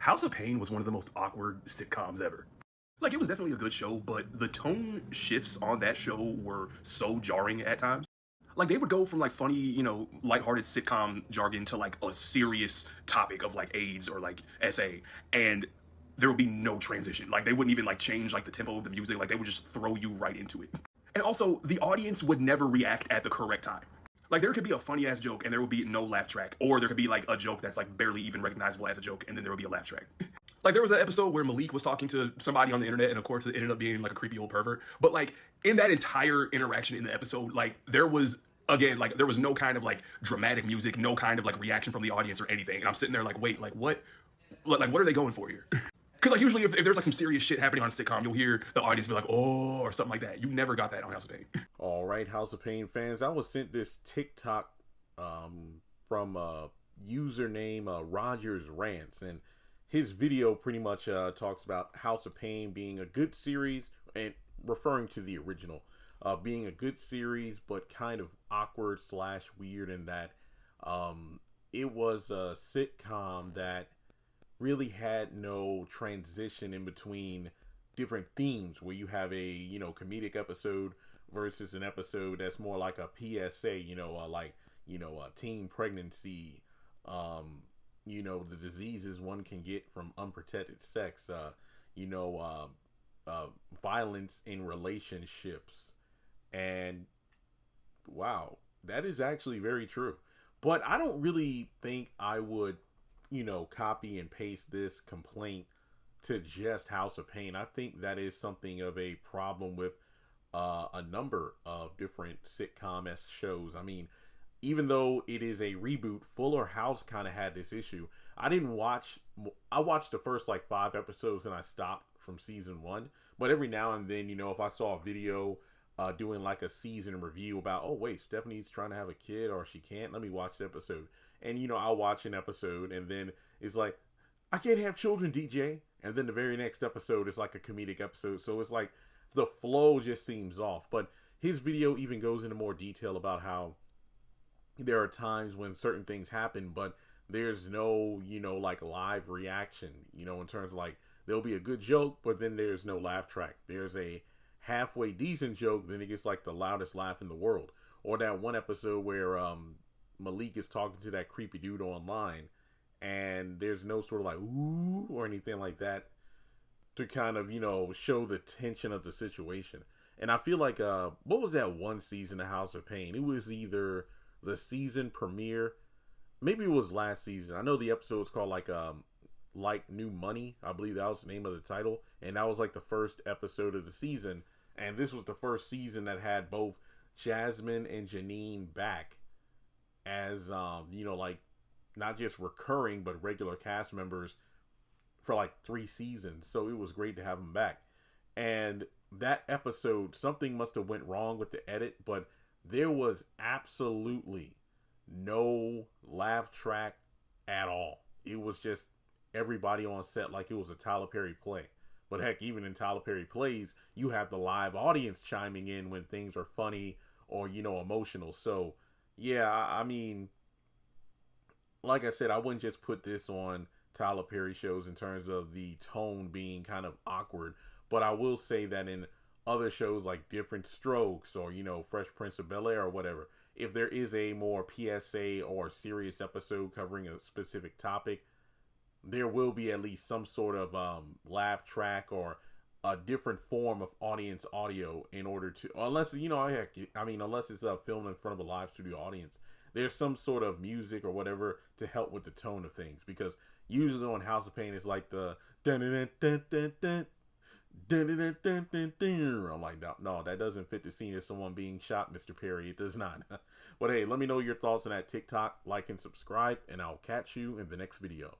House of Payne was one of the most awkward sitcoms ever. Like, it was definitely a good show, but the tone shifts on that show were so jarring at times. Like, they would go from like funny, lighthearted sitcom jargon to like a serious topic of like AIDS or like SA, and there would be no transition. Like, they wouldn't even like change like the tempo of the music. Like, they would just throw you right into it. And also, the audience would never react at the correct time. Like, there could be a funny ass joke and there would be no laugh track, or there could be like a joke that's like barely even recognizable as a joke, and then there would be a laugh track. Like, there was an episode where Malik was talking to somebody on the internet, and of course it ended up being like a creepy old pervert. But like, in that entire interaction in the episode, like, there was, again, like, there was no kind of like dramatic music, no kind of like reaction from the audience or anything. And I'm sitting there like, wait, like what are they going for here? Because like, usually if there's like some serious shit happening on a sitcom, you'll hear the audience be like, oh, or something like that. You never got that on House of Payne. All right, House of Payne fans, I was sent this TikTok from username Rogers Rants, and his video pretty much talks about House of Payne being a good series, and referring to the original, being a good series but kind of awkward / weird in that it was a sitcom that really had no transition in between different themes, where you have a comedic episode versus an episode that's more like a PSA, teen pregnancy, the diseases one can get from unprotected sex, violence in relationships. And wow, that is actually very true. But I don't really think I would, copy and paste this complaint to just House of Payne. I think that is something of a problem with a number of different sitcom-esque shows. I mean, even though it is a reboot, Fuller House kind of had this issue. I watched the first like 5 episodes and I stopped from season 1. But every now and then, if I saw a video doing like a season review about, oh wait, Stephanie's trying to have a kid or she can't, let me watch the episode. And I'll watch an episode and then it's like, I can't have children, DJ. And then the very next episode is like a comedic episode. So it's like the flow just seems off. But his video even goes into more detail about how there are times when certain things happen, but there's no, like live reaction, in terms of like, there'll be a good joke, but then there's no laugh track. There's a halfway decent joke, then it gets like the loudest laugh in the world. Or that one episode where Malik is talking to that creepy dude online, and there's no sort of like ooh or anything like that to kind of show the tension of the situation. And I feel like what was that one season of House of Payne? It was either the season premiere, maybe it was last season. I know the episode's called like New Money. I believe that was the name of the title, and that was like the first episode of the season. And this was the first season that had both Jasmine and Janine back as like not just recurring but regular cast members for like 3 seasons. So it was great to have them back. And that episode, something must have went wrong with the edit, but there was absolutely no laugh track at all. It was just everybody on set like it was a Tyler Perry play. But heck, even in Tyler Perry plays, you have the live audience chiming in when things are funny or, emotional. So, yeah, I mean, like I said, I wouldn't just put this on Tyler Perry shows in terms of the tone being kind of awkward. But I will say that in other shows like Different Strokes or, Fresh Prince of Bel-Air or whatever, if there is a more PSA or serious episode covering a specific topic, there will be at least some sort of laugh track or a different form of audience audio in order to, unless, unless it's filmed in front of a live studio audience, there's some sort of music or whatever to help with the tone of things. Because usually on House of Payne, it's like the I'm like, no, that doesn't fit the scene of someone being shot, Mr. Perry. It does not. But hey, let me know your thoughts on that TikTok, like and subscribe, and I'll catch you in the next video.